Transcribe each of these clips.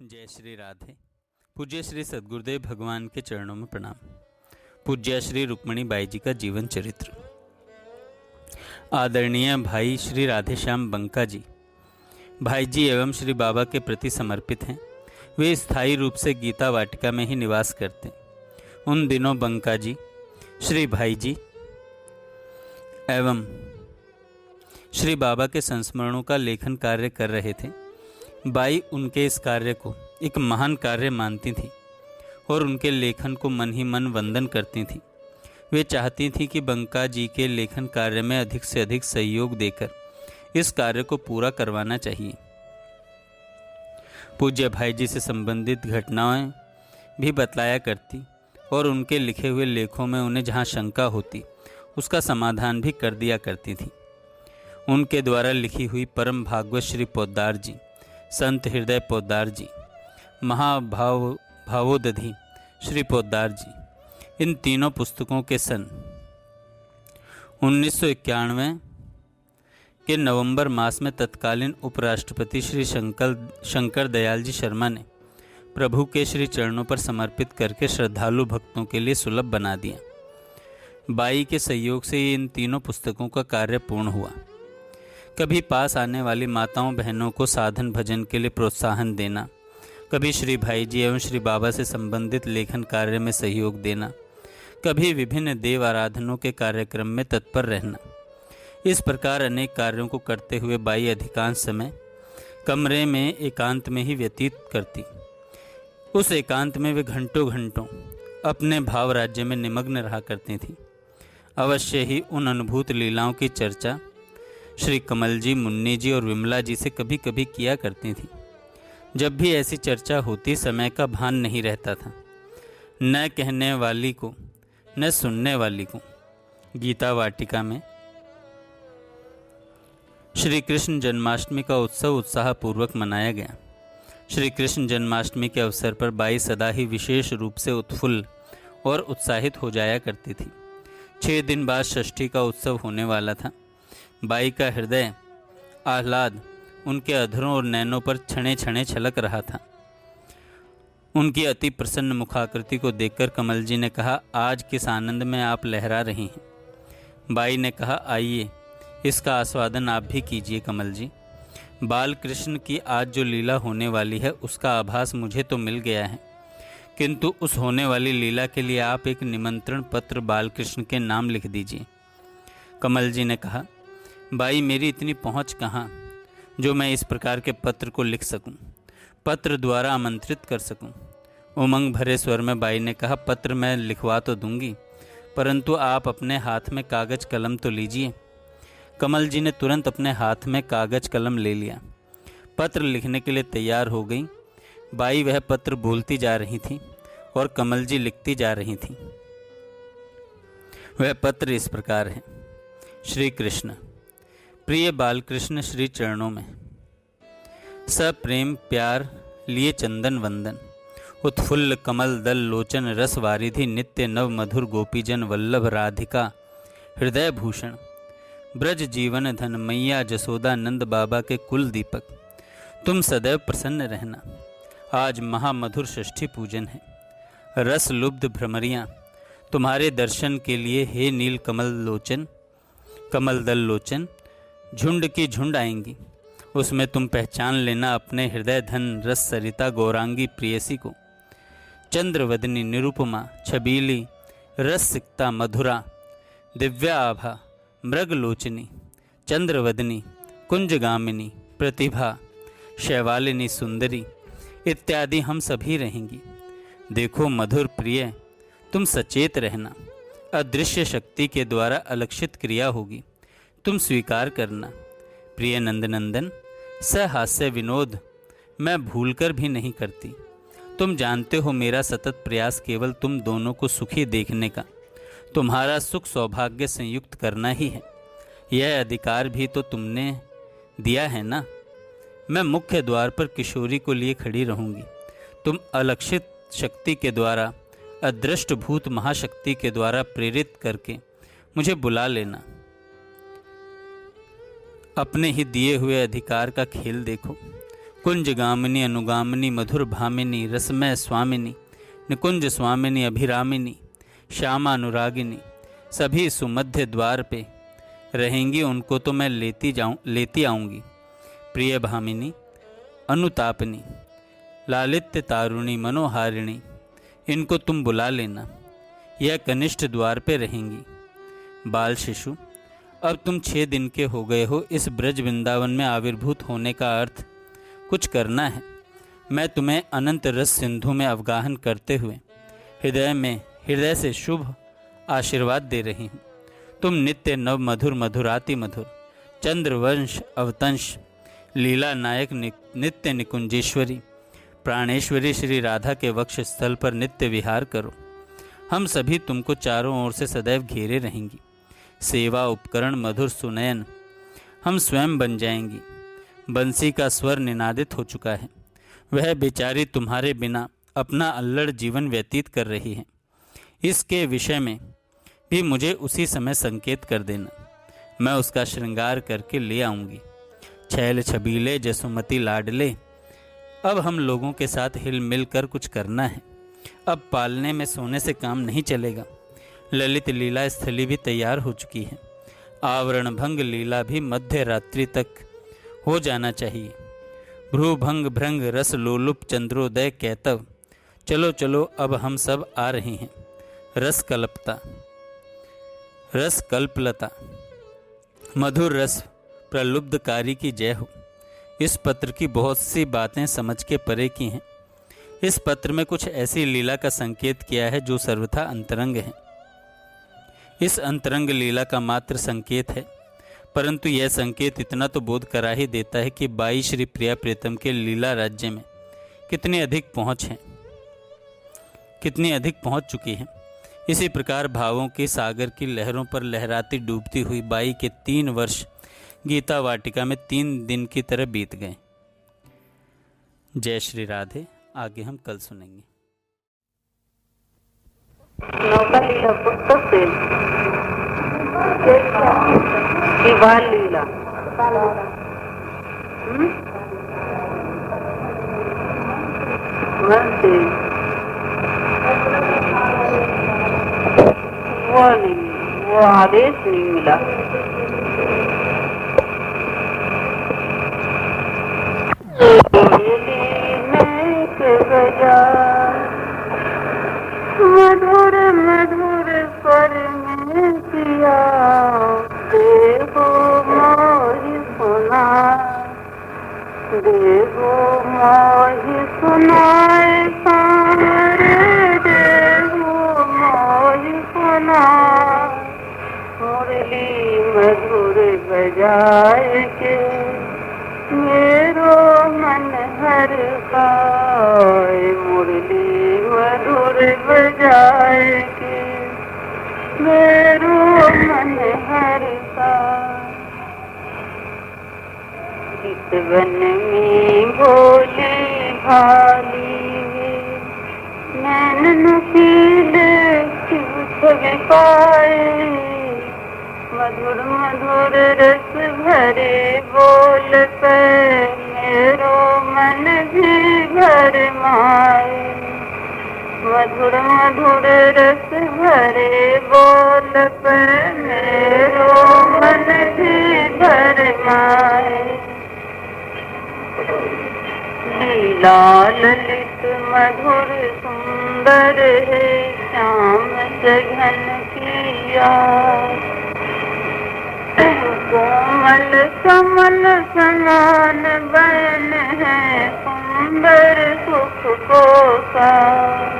जय श्री राधे। पूज्य श्री सद्गुरुदेव भगवान के चरणों में प्रणाम। पूज्य श्री रुक्मणी बाई जी का जीवन चरित्र। आदरणीय भाई श्री राधेश्याम बंका जी भाई जी एवं श्री बाबा के प्रति समर्पित हैं। वे स्थायी रूप से गीता वाटिका में ही निवास करते हैं। उन दिनों बंका जी श्री भाई जी एवं श्री बाबा के संस्मरणों का लेखन कार्य कर रहे थे। बाई उनके इस कार्य को एक महान कार्य मानती थी और उनके लेखन को मन ही मन वंदन करती थी। वे चाहती थी कि बंका जी के लेखन कार्य में अधिक से अधिक सहयोग देकर इस कार्य को पूरा करवाना चाहिए। पूज्य भाई जी से संबंधित घटनाएं भी बतलाया करती और उनके लिखे हुए लेखों में उन्हें जहां शंका होती उसका समाधान भी कर दिया करती थी। उनके द्वारा लिखी हुई परम भागवत श्री पोद्दार जी, संत हृदय पोद्दार जी, भावोदधि श्री पोद्दार जी, इन तीनों पुस्तकों के सन 1991 के नवंबर मास में तत्कालीन उपराष्ट्रपति श्री शंकर दयाल जी शर्मा ने प्रभु के श्री चरणों पर समर्पित करके श्रद्धालु भक्तों के लिए सुलभ बना दिया। बाई के सहयोग से इन तीनों पुस्तकों का कार्य पूर्ण हुआ। कभी पास आने वाली माताओं बहनों को साधन भजन के लिए प्रोत्साहन देना, कभी श्री भाई जी एवं श्री बाबा से संबंधित लेखन कार्य में सहयोग देना, कभी विभिन्न देव आराधनों के कार्यक्रम में तत्पर रहना। इस प्रकार अनेक कार्यों को करते हुए बाई अधिकांश समय कमरे में एकांत में ही व्यतीत करती। उस एकांत में वे घंटों घंटों अपने भाव राज्य में निमग्न रहा करती थी। अवश्य ही उन अनुभूत लीलाओं की चर्चा श्री कमल जी, मुन्नी जी और विमला जी से कभी कभी किया करती थी। जब भी ऐसी चर्चा होती समय का भान नहीं रहता था, न कहने वाली को न सुनने वाली को। गीता वाटिका में श्री कृष्ण जन्माष्टमी का उत्सव उत्साहपूर्वक मनाया गया। श्री कृष्ण जन्माष्टमी के अवसर पर बाई सदा ही विशेष रूप से उत्फुल्ल और उत्साहित हो जाया करती थी। 6 दिन बाद षष्ठी का उत्सव होने वाला था। बाई का हृदय आह्लाद उनके अधरों और नैनों पर क्षणे क्षणे छलक रहा था। उनकी अति प्रसन्न मुखाकृति को देखकर कमल जी ने कहा, आज किस आनंद में आप लहरा रही हैं। बाई ने कहा, आइए इसका आस्वादन आप भी कीजिए कमल जी। बाल कृष्ण की आज जो लीला होने वाली है उसका आभास मुझे तो मिल गया है, किंतु उस होने वाली लीला के लिए आप एक निमंत्रण पत्र बाल कृष्ण के नाम लिख दीजिए। कमल जी ने कहा, बाई मेरी इतनी पहुंच कहाँ जो मैं इस प्रकार के पत्र को लिख सकूं, पत्र द्वारा आमंत्रित कर सकूं। उमंग भरे स्वर में बाई ने कहा, पत्र मैं लिखवा तो दूंगी, परंतु आप अपने हाथ में कागज कलम तो लीजिए। कमल जी ने तुरंत अपने हाथ में कागज कलम ले लिया। पत्र लिखने के लिए तैयार हो गई। बाई वह पत्र बोलती जा रही थी और कमल जी लिखती जा रही थी। वह पत्र इस प्रकार है। श्री कृष्ण, प्रिय बालकृष्ण श्री चरणों में सप्रेम प्यार लिए चंदन वंदन, उत्फुल्ल कमल दल लोचन रस वारिधि नित्य नव मधुर गोपीजन वल्लभ राधिका हृदय भूषण ब्रज जीवन धन मैया जसोदा नंद बाबा के कुल दीपक, तुम सदैव प्रसन्न रहना। आज महामधुर षष्ठी पूजन है। रस लुब्ध भ्रमरियाँ तुम्हारे दर्शन के लिए हे नील कमल दल लोचन झुंड की झुंड आएंगी। उसमें तुम पहचान लेना अपने हृदय धन रस सरिता गौरांगी प्रेयसी को। चंद्रवदनी निरुपमा छबीली रस सिक्ता मधुरा दिव्या आभा मृगलोचनी चंद्रवदनी कुंजगामिनी प्रतिभा शैवालिनी सुंदरी इत्यादि हम सभी रहेंगी। देखो मधुर प्रिय, तुम सचेत रहना। अदृश्य शक्ति के द्वारा अलक्षित क्रिया होगी, तुम स्वीकार करना। प्रिय नंदनंदन, सहास्य विनोद मैं भूलकर भी नहीं करती। तुम जानते हो मेरा सतत प्रयास केवल तुम दोनों को सुखी देखने का, तुम्हारा सुख सौभाग्य संयुक्त करना ही है। यह अधिकार भी तो तुमने दिया है ना। मैं मुख्य द्वार पर किशोरी को लिए खड़ी रहूंगी। तुम अलक्षित शक्ति के द्वारा, अदृष्टभूत महाशक्ति के द्वारा प्रेरित करके मुझे बुला लेना। अपने ही दिए हुए अधिकार का खेल देखो। कुंजगामिनी अनुगामिनी मधुर भामिनी रसमय स्वामिनी निकुंज स्वामिनी अभिरामिनी श्यामा अनुरागिनी सभी सुमध्य द्वार पे रहेंगी, उनको तो मैं लेती आऊँगी। प्रिय भामिनी अनुतापनी लालित्य तारुणी मनोहारिणी इनको तुम बुला लेना, यह कनिष्ठ द्वार पे रहेंगी। बाल शिशु अब तुम 6 दिन के हो गए हो, इस ब्रज वृंदावन में आविर्भूत होने का अर्थ कुछ करना है। मैं तुम्हें अनंत रस सिंधु में अवगाहन करते हुए हृदय से शुभ आशीर्वाद दे रही हूँ। तुम नित्य नव मधुर मधुराति मधुर चंद्रवंश अवतंश लीला नायक नित्य निकुंजेश्वरी प्राणेश्वरी श्री राधा के वक्ष स्थल पर नित्य विहार करो। हम सभी तुमको चारों ओर से सदैव घेरे रहेंगी। सेवा उपकरण मधुर सुनयन हम स्वयं बन जाएंगी। बंसी का स्वर निनादित हो चुका है, वह बेचारी तुम्हारे बिना अपना अल्लड़ जीवन व्यतीत कर रही है। इसके विषय में भी मुझे उसी समय संकेत कर देना, मैं उसका श्रृंगार करके ले आऊँगी। छैल छबीले जसुमती लाडले अब हम लोगों के साथ हिल मिल कर कुछ करना है। अब पालने में सोने से काम नहीं चलेगा। ललित लीला स्थली भी तैयार हो चुकी है। आवरण भंग लीला भी मध्य रात्रि तक हो जाना चाहिए। भ्रूभंग भृंग रस लोलुप चंद्रोदय कैतव चलो चलो अब हम सब आ रहे हैं। रस कल्पलता मधुर रस प्रलुब्धकारी की जय हो। इस पत्र की बहुत सी बातें समझ के परे की हैं। इस पत्र में कुछ ऐसी लीला का संकेत किया है जो सर्वथा अंतरंग है। इस अंतरंग लीला का मात्र संकेत है, परंतु यह संकेत इतना तो बोध करा ही देता है कि बाई श्री प्रिया प्रीतम के लीला राज्य में कितनी अधिक पहुंच चुकी है। इसी प्रकार भावों के सागर की लहरों पर लहराती डूबती हुई बाई के 3 वर्ष गीता वाटिका में 3 दिन की तरह बीत गए। जय श्री राधे। आगे हम कल सुनेंगे। नौका लीला पुस्तक से कि बाल लीला वो आदेश नहीं मिला। मधुर मधुर स्वर में किया देखो मोहि सुना, देखो मोहि सुनाए सारे, देखो मोहि सुना। मुरली मधुर बजाए के मेरो मन हर खाए, मुरली मधुर बजाए के मेरो मन हर खाए। चितवन में भोली भाली नैन नुकीले छवि पाए, मधुर मधुर रस भरे बोल पे मेरो मन भी भर माए। मधुर मधुर रस भरे बोल पे मेरो मन भी भर माए। लीला ललित मधुर सुंदर है श्याम सघन किया, कोमल कमल समान बन है सुंदर सुख को साथ।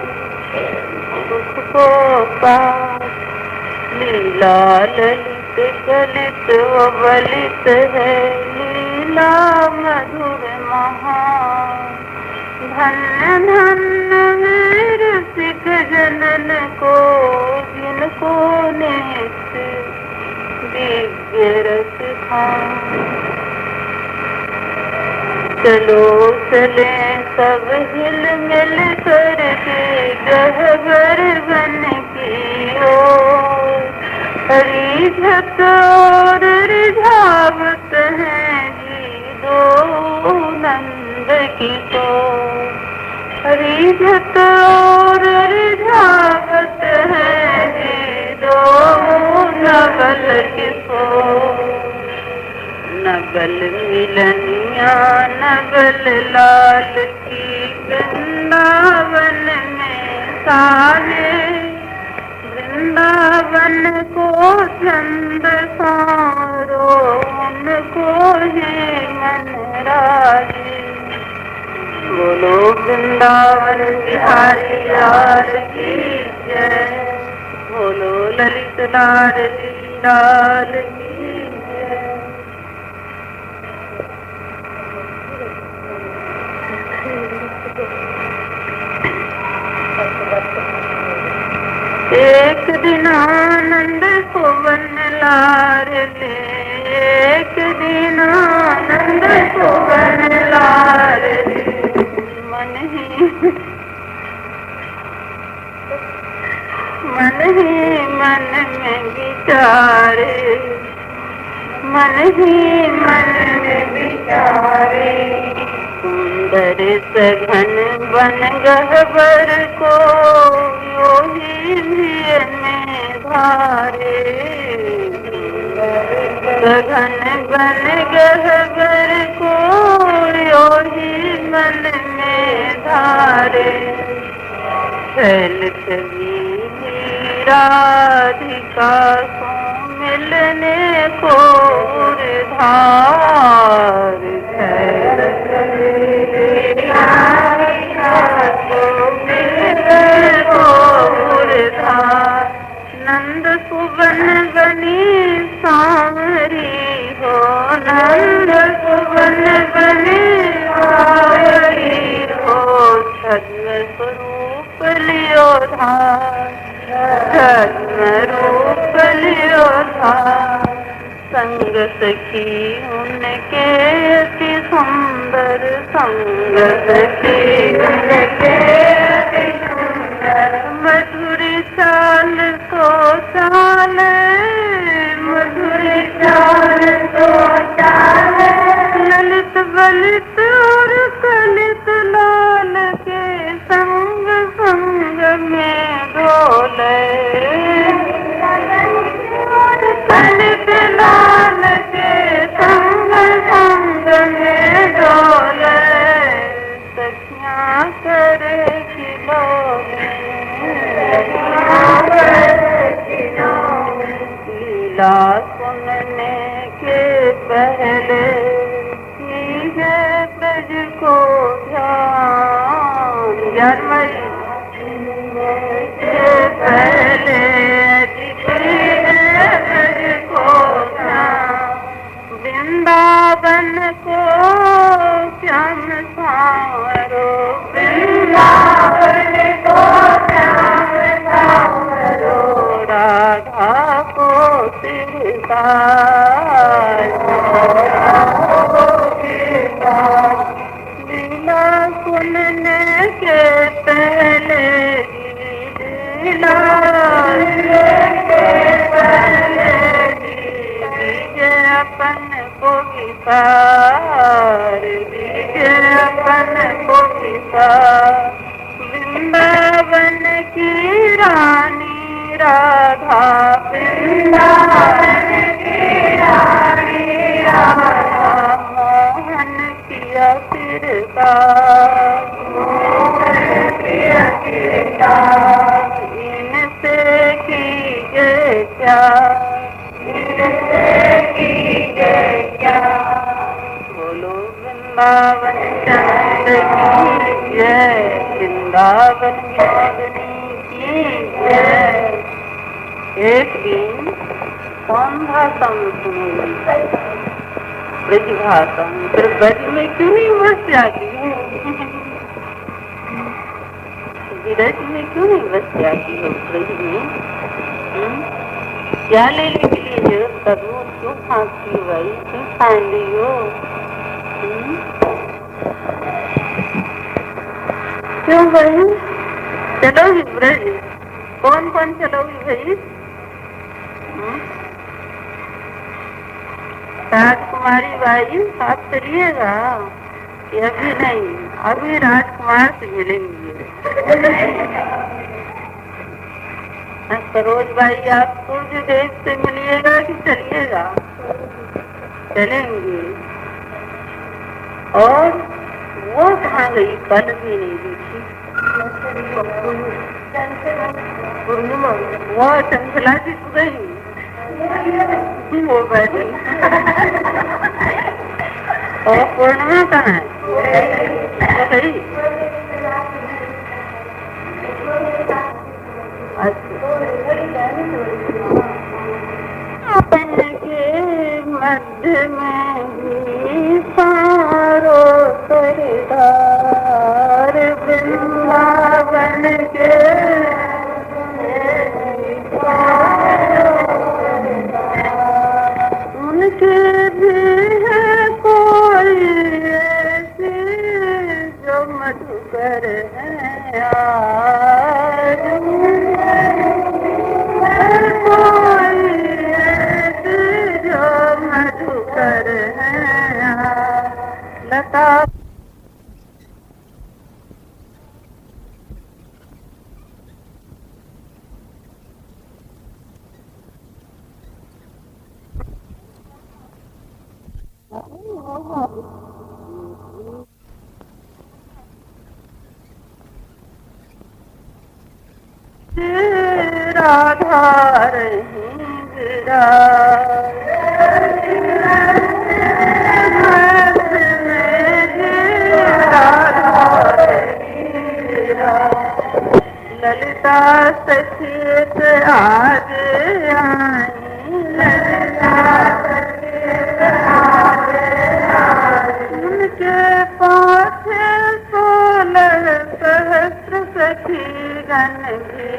लीला ललित गलित व बलित है लीला मधुर महान। धन्य धन्य वीर सिख जनन को जिनको नित्य दिव्य रस खाए। चलो चले सब हिल मिल करके गहवर बन की ओर, रिझत और रिझावत है जी दो नंद किशोर, रिझत और रिझावत है दो नवल किशोर। नवल मिलनिया नवल लाल की वृंदावन में साजे, वृंदावन को चंद सारो उनको ही मन राजे। बोलो वृंदावन बिहारी लाल की जय, बोलो ललित लाडली लाल की जय। एक दिन आनंद सुवन लाडले, एक दिन आनंद सुवन लाडले। मन ही मन में विचारे, मन ही मन में विचारे। सुंदर सघन बन गहवर को यो ही में धारे। सघन बन गहवर को यो ही मन में धारे। चलत राधिका को मिलने को धार, नंद सुवन बनी सांवरी हो, नंद सुवन बनी सांवरी हो। छद्म स्वरूप लियो धार, छद्म रूप लियो धार। संग सखी उनके अति सुंदर, संग सखी उनके अति सुंदर। मधुरी चाल तो चाल, मधुरी चाल तो चाल। ललित बलित और कलित लाल के संग संग में डोले। ललित लाल के संग संग में डोले। सखियाँ करे खिलौने, लीला सुनने के पहले कीजे ब्रज को ध्यान। जन्मई के पहले ब्रज को ध्यान। वृंदावन को श्याम सांवरो, वृंदावन को श्याम सांवरो। राधा को सिरसार, लीला सुनने के पहले, लीला के पहले दीजे अपन को विसार, दीजे अपन को विसार। वृंदावन की रानी राधा, वृंदावन की रानी राधा। मोहन किया किरदार, मोहन किया किरदार। इनसे कीजे क्या, इनसे कीजे क्या। बोलो वृंदावन चंद की जय, वृंदावन योगिनी की जय। एक दिन कौन भाषा में सुनेगी? ब्रज भाषा में। फिर ब्रज में क्यों नहीं बस जाती है? ब्रज में क्यों नहीं बस जाती हो? ब्रज में क्या लेने के लिए जरूरत का दूध क्यों खाती हो भाई? क्यों खान ली हो? क्यों भाई? चलोगी ब्रज? कौन कौन चलोगी भाई? राजकुमारी भाई साथ चलिएगा। ये अभी नहीं, अभी राजकुमार से मिलेंगे। सरोज भाई, आप सूर्यदेव से मिलिएगा कि चलिएगा? चलेंगे। और वो कहाँ गई? कल भी नहीं दिखी। पूर्णिमा वो चंचला जी को गई, वो बैठी। और पूर्णिमा कहाँ है? वो गई। के मध्य में भी सारो सरदार, वृंदावन के उनके भी है कोई ऐसे जो मधुकर है आज, कोई ऐसे जो मधुकर है लता। राधा रही गिरा ललिता सचेत आज आई, ललिता सचेत आज आई, उनके पाछे 16 सहस्र सखी गण भी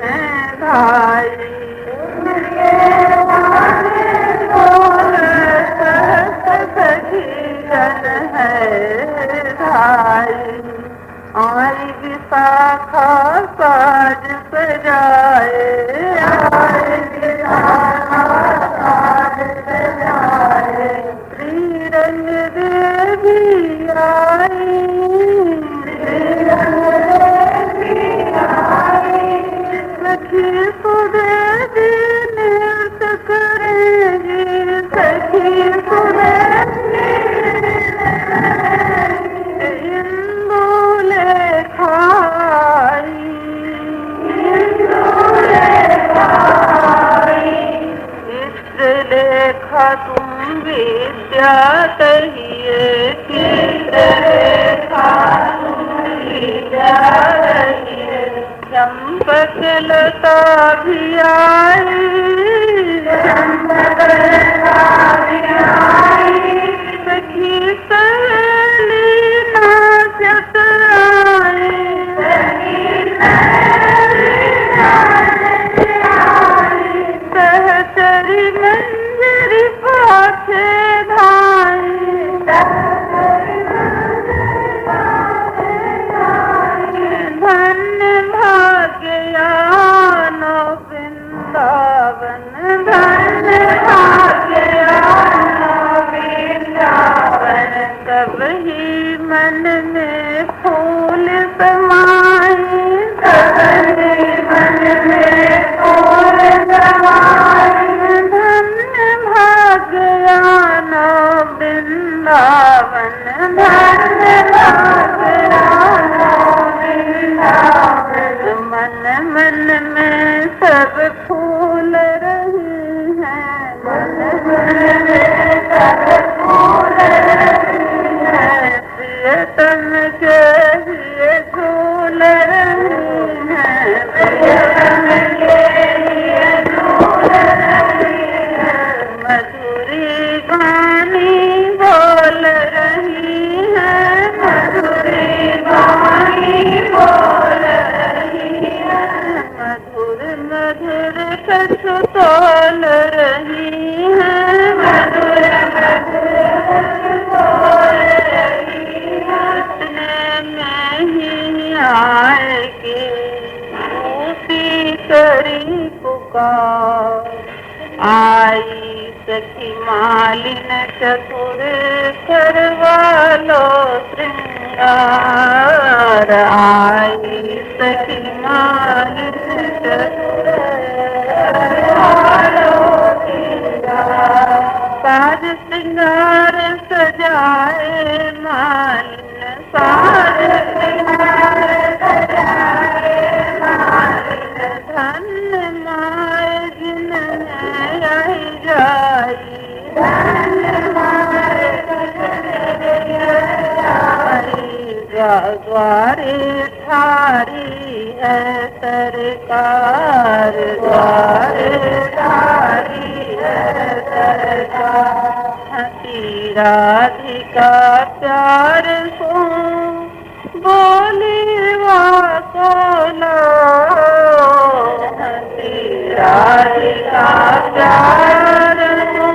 हैं भाई, उनके पाछे 16 सहस्र सखी गण है भाई। आई विशाखा साज सजाए, आई विशाखा साज सजाए, श्रीरंग देवी आई, श्रीरंग देवी आई, सखी सुदेवी नृत्य करेगी, सखी सुदेवी लेखा तुम विद्या कहिए, लेखा तुम विद्या कहिए, चंपक लता भी आई, चंपक लता भी आई, सखी सहेली नाचत आई, सखी सहेली नाचत आई, सहचरी मंजरी पाछे धाई, सहचरी मंजरी पाछे धाई, धन्य भाग्यानो वृंदावन, धन्य भाग्यानो वृंदावन, सब ही मन में फूल समाए, सब ही मन में फूल समाए, धन्य भाग्यानो वृंदावन, धन्य भाग्यानो वृंदावन, मन मन में सब फूल रही हैं, मन मन में सब फूल रही हैं, प्रियतम के लिए झूल रही हैं, प्रियतम के लिए झूल रही हैं, मधुरी गानी बोल रही है, मधुरी गानी बोल रही है, मधुर मधुर कछु तोल रही है, मधुर मधुर कछु तोल रही है, इतने में ही आएगी ऊपी करी पुकार, आई सखी मालिन चतुर करवालो श्रृंगार आई सखी मालिन चतुर करवालो श्रृंगार साज श्रृंगार सजाए मालिन साज श्रृंगार सजाए मालिन धन्य माय जिन आई जाई धन्य माय द्वारे थारी है सरकार द्वारे थारी है सरकार हंसी राधिका प्यार को बोली वाकोला हंसी राधिका प्यार को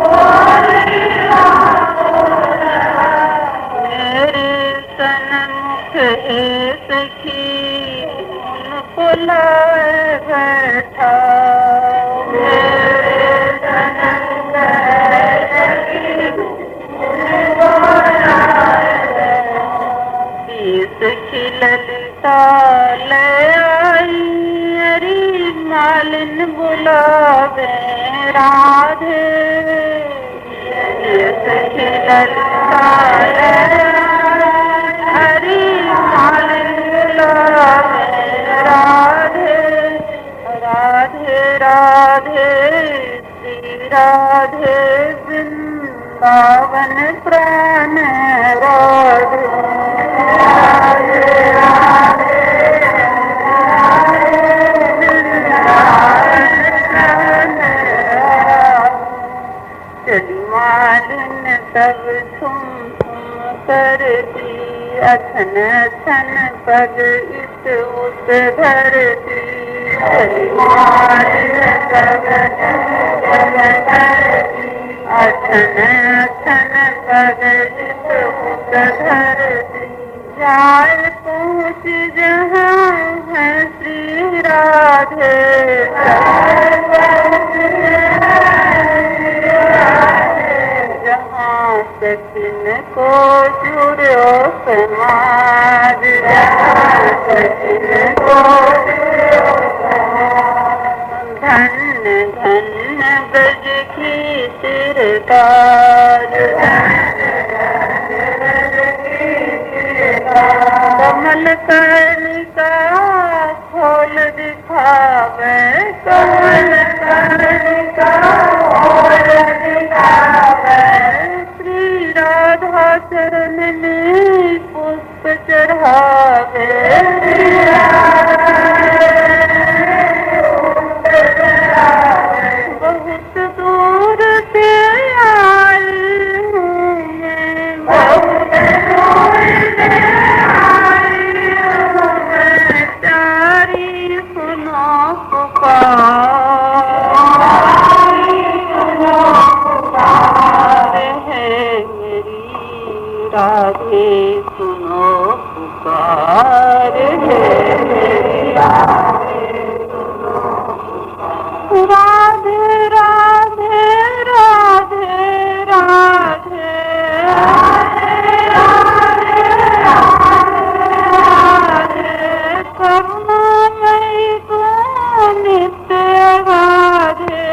बोली वाकोला मेरे सन्मुख है सखी उनको लाए बैठा मेरे सन्मुख है सखी उनको लाए सखी ललिता ले आई अरी मालिन बुलावे राधे सखी ललिता ले हरी मालिन बुलावे राधे राधे राधे श्री राधे वृंदावन प्राण राधे मालिन तब तुम करती अथन थन पग इत उत धरती मालिन तब करती अथन थन पग इत उत धरती जाए पहुँच जहाँ है श्री राधे जहाँ सचिन को जुड़ो समाज जहाँ सचिन को जुड़ो समाज धन्य धन्य ब्रज की सरकार कमल कर्णिका खोल दिखावे कमल कर्णिका खोल दिखावे श्री राधा चरण में पुष्प चढ़ावे श्री राधा बहुत दूर से आई हूँ मैं बहुत दूर से राधे सुनो पुकार है राधे सुनो राधे राधे राधे राधे राधे करुणामयी को नित्य राधे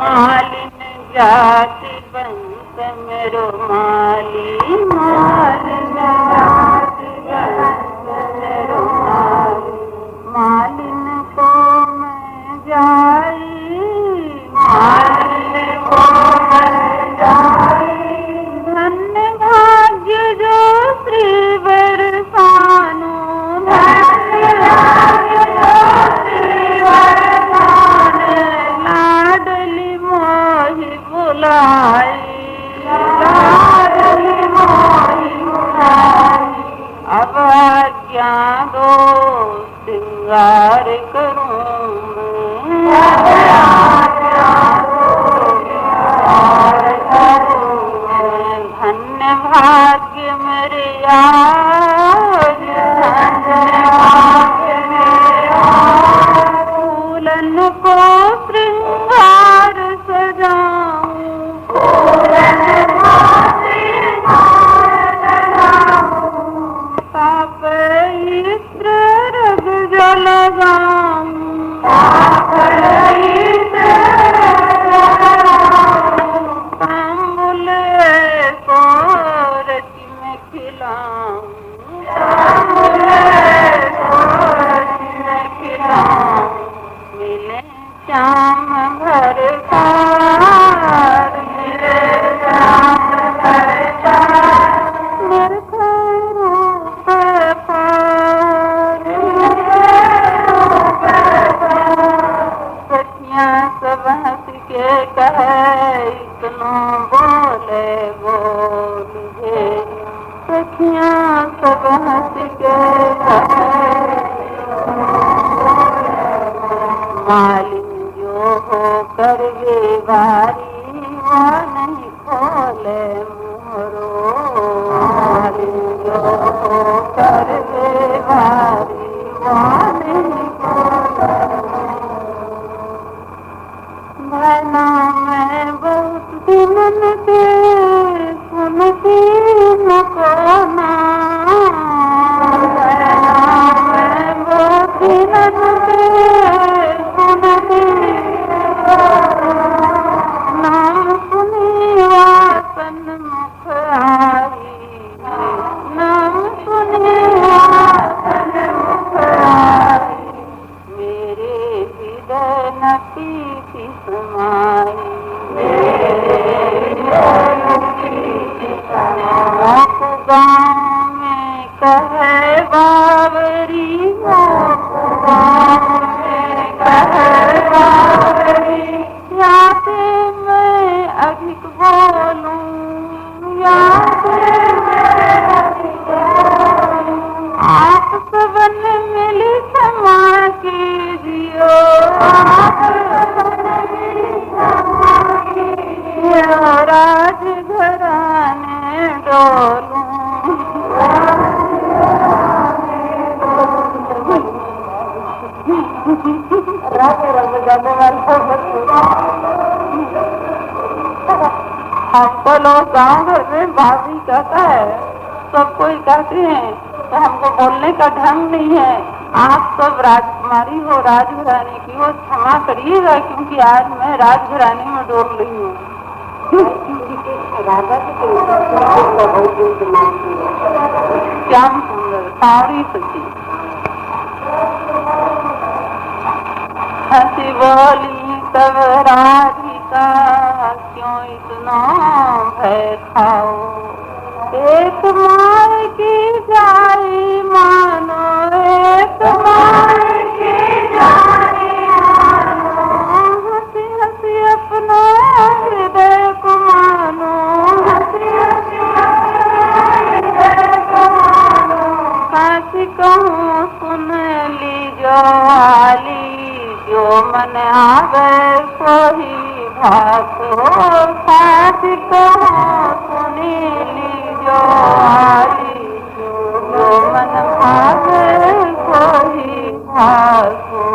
मालिन जाति बंस मेरो माली मालिन जाति बंस मेरो माली मालिन को मैं जाई मालिन को मैं जाई धन्य भाग्य जो श्री बरसानो धन्य भाग्य जो श्री बरसाने लाडली मोहि बुलाई लाडली मोहि बुलाई अब आज्ञा दो श्रृंगार करूं मैं अब आज्ञा दो श्रृंगार करूं लगाऊं तांबुले को रची में खिलाऊं मिले श्याम भर पार मिले श्याम भर पार मेरे रूप पार सखियां सब हंस के कहे इतनो बोले बोल हे सखियां सब हंस के कहे मालिन जो हो कर बेवारी वो नहीं खोले मोरो मालिन जो हो कर बेवारी वो नहीं खोले भैना मैं बहुत दिन के सुनती न कोना मैं बहुत दिन के नाम सुनी वासन मुख आई नाम सुनी वासन मुख आई मेरे हृदय न पीती समाई गाँव में कहे बावरी गाँव में कहे बावरी याते मैं अधिक बोलूं याते मैं अधिक बोलूं आप सबन मिली क्षमा कीजियो आप सबन मिली क्षमा कीजियो राज घराने डोलूं हमको लोग गाँव घर में भाभी कहता है सब कोई कहते हैं तो हमको बोलने का ढंग नहीं है आप सब राजकुमारी हो राजघराने की हो क्षमा करिएगा क्योंकि आज मैं राजघराने में डोल रही हूँ श्याम सुंदर सावरी सखी हंसी बोली तब राधिका क्यों इतना भय खाओ एक मार की जाई मानो एक मार की जाई मानो हंसी हंसी अपना हृदय को मानो हंसी हंसी अपना हृदय को मानो काशी कहूँ सुन लीजो आली जो मन आवे सोही भासो साथ कहो सुनी लीजो आली जो मन आवे सोही भासो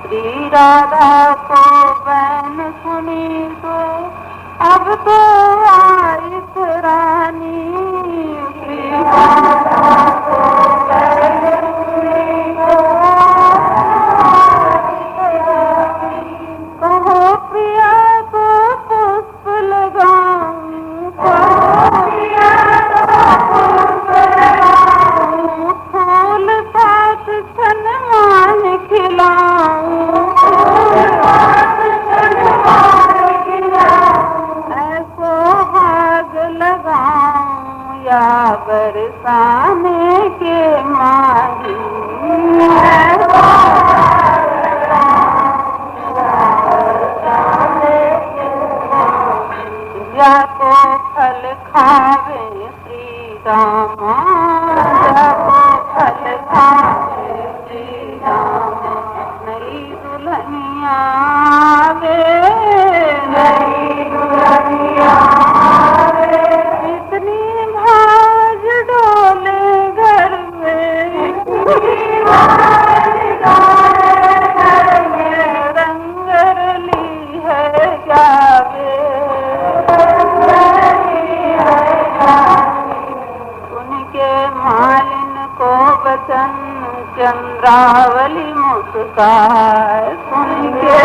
श्री राधा को बहन सुनी तो अब तो आयत रानी श्री राधा को बहन सुनी तो कहो प्रिया को पुष्प लगाऊं कहो प्रिया को पुष्प लगाऊं फूल साथ छनमान खिलाऊं फूल साथ छनमान खिलाऊं ऐसो भाग लगाऊं या बरसाने के माही ऐसो जाको फल खावे श्री रामा जाको फल खावे श्री रामा नई दुल्हनिया वे नई दुल्हनिया वे इतनी भाज डोले घर में इतनी भाज डोले घर में रंग रली है जावे मालिन को वचन चंद चंद्रावली मुस्काए सुन के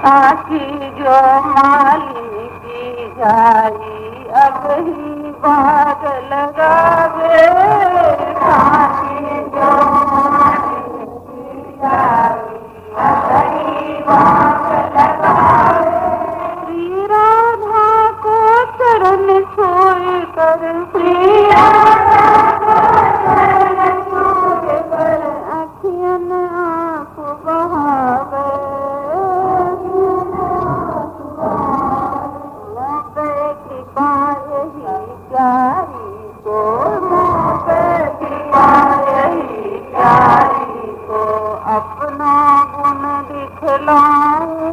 साथी जो मालिनी की जाई अब ही बात लगावे साथी जो मालिनी की जाई अब ही बात लगावे श्री राधा को चरण सोए कर श्री राधा को चरण सोए कर अखियन आंख बहावे अपना गुण दिखलाऊं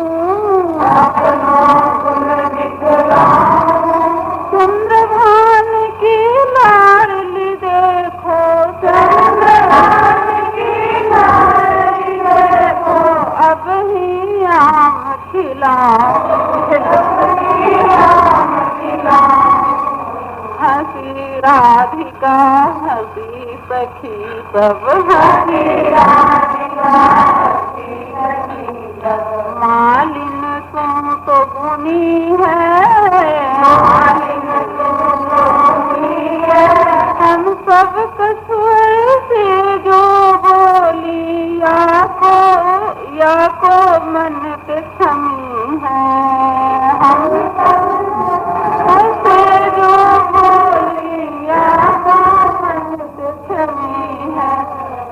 अपना गुण दिखलाऊं चंद्रभान की लाडली देखो चंद्रभान की लाडली देखो अब ही आम खिलाऊं हंसी राधिका हंसी सखी सब हंसी राधिका हंसी सखी सब मालिन तुम तो गुनी है मालिन तुम तो गुनी है हम सब कछुए से जो बोली या को मन पे छमी है हम सब जो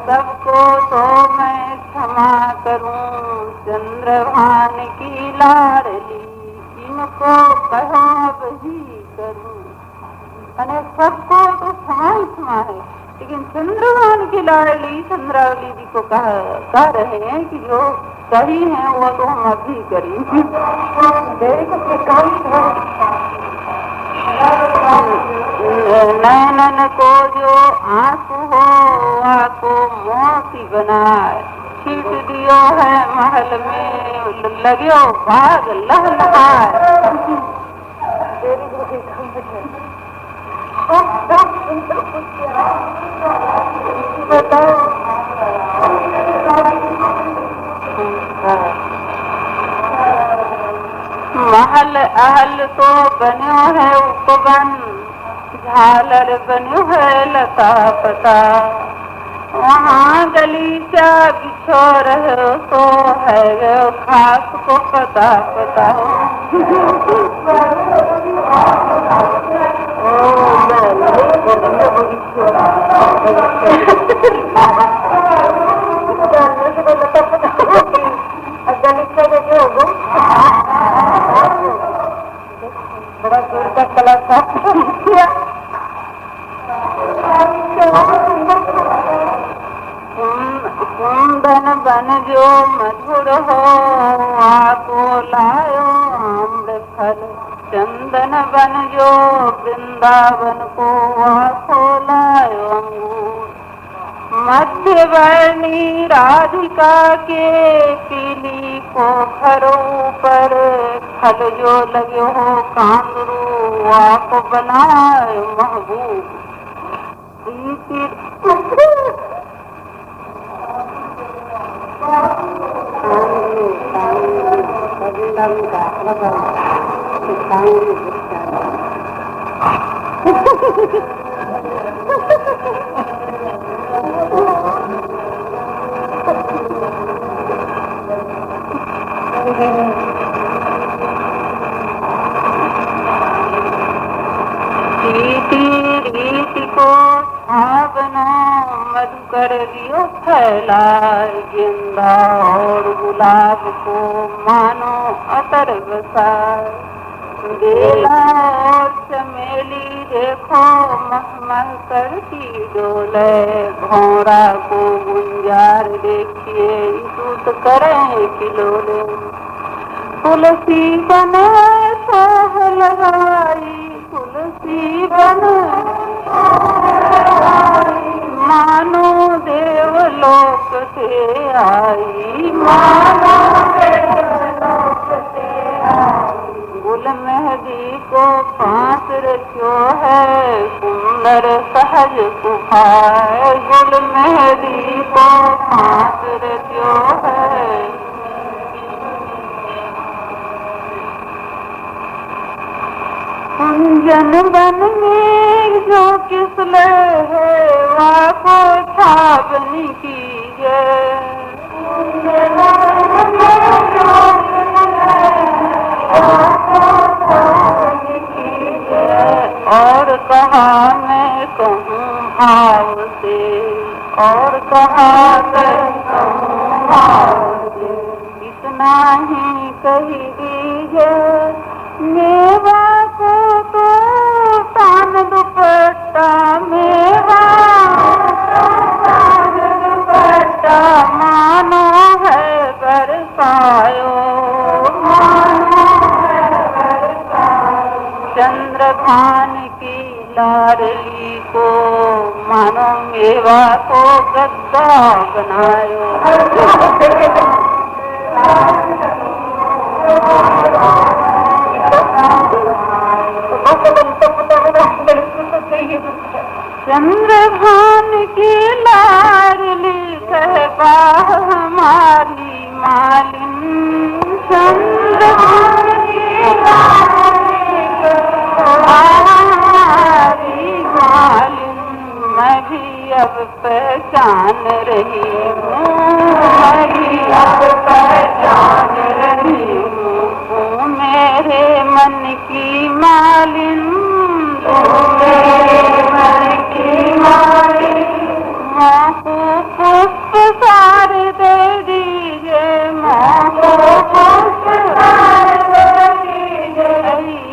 सबको तो मैं क्षमा करूं चंद्रभान की लाडली इनको कहो वही करूं अने सबको तो क्षमा ही क्षमा है लेकिन चंद्रभान की लाडली चंद्रावली जी को कह रहे हैं कि जो सही है वो तो हम अभी करेंगे नैनन को जो आंसू हो आको मोती बनाए छीट दियो है महल में लग्यो भाग लहलहाए महल अहल तो बन्यो है उपवन झालर बन्यो है लता पता वहाँ गलीचा बिछो रहो तो है खास को पता पता बड़ा दूर का कला था कुंदन बन जो मधुर हो आको लायो आम्र फल चंदन बन जो वृंदावन को आको लायो अंगूर मध्यवर्णी राधिका के पीली को खरो पर फल जो लगे हो कांदरू आप बनाए महबूब रीति को छावना मधुकर दियो फैलाए गेंदा और गुलाब को मानो अतर बसाए बेला और चमेली देखो महमह करती डोले भौरा को गुंजार देखिए सूत करें किलोले तुलसी बने सोह लगाई तुलसी बने मानो देवलोक से आई, मानो देवलोक से आई। गुल मेहंदी को पास रखियो है, सुंदर सहज सुभाए। गुल मेहंदी को पास रखियो है, कुंजन बन में जो किसले है, वाको छावनी कीजे। कुंजन बन में जो किसले है, वाको छावनी कीजे। और कहा मैं कहूँ भाव से, और कहा मैं कहूँ भाव से, इतना ही कही दीजिए। मेवा को तो तान दुपट्टा, मेवा तान दुपट्टा, मानो है बरसायो, मानो है बरसायो। चंद्रभान की लाडली को मानो मेवा को गद्दा बनायो। चंद्रभान की लाडली कहबा हमारी मालिन, चंद्रभान की लाडली कहबा हमारी मालिन। मैं भी अब पहचान रही हूँ, मैं भी अब पहचान रही हूँ। मेरे मन की मालिन, मेरे मन की मालिन। माँ को पुष्प सारे दे दीजिए, माँ को पुष्प सारे दे दीजिए।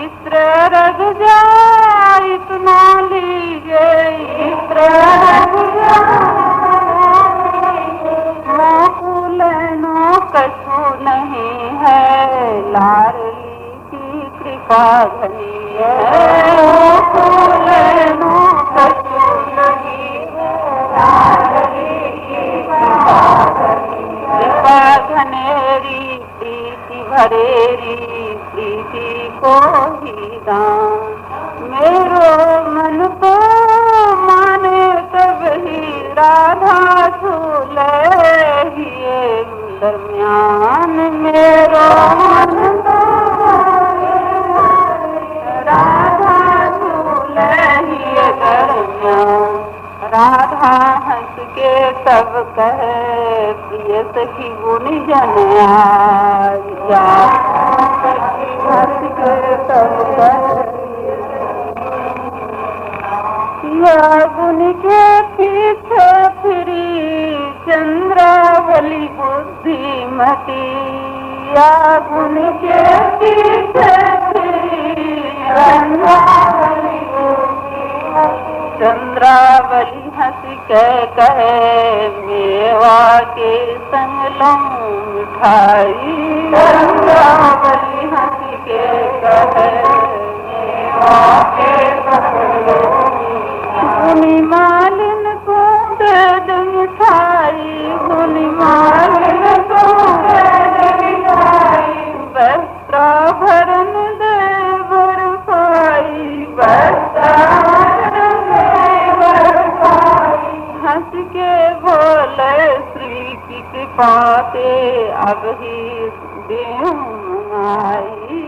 इत्र रग जाए इतना लीजिए, इत्र रग जाए। माँ को लेना कछु नहीं है, लाडली की कृपा धनी है। लेनो कछु नहीं है, लाडली की कृपा धनी है। कृपा धनेरी प्रीति भरेरी, प्रीति को ही दान। मेरो मन को माने तब ही राधा झूले ही दरमियान। मेरो मन को राधा झूले ही दरमियान। राधा हंस के तब कहे, प्रिय सखी गुनी जन आया। हंस के तब कहे, या गुनी के पीछे फिरी चंद्रावली बुद्धिमती। या गुनी के पीछे फिरी चंद्रावली बुद्धिमती। चंद्रावली हंस के कहे, मेवा के संग लूं मिठाई। चंद्रावली हंस के कहे, मेवा के संग लूं। गुनी मालिन को दे दे मिठाई, गुनी मालिन को दे दे मिठाई। वस्त्राभरण दे बरसाई, वस्त्राभरण दे बरसाई। हंस के बोले श्री की कृपा से अब ही देहूँ आई।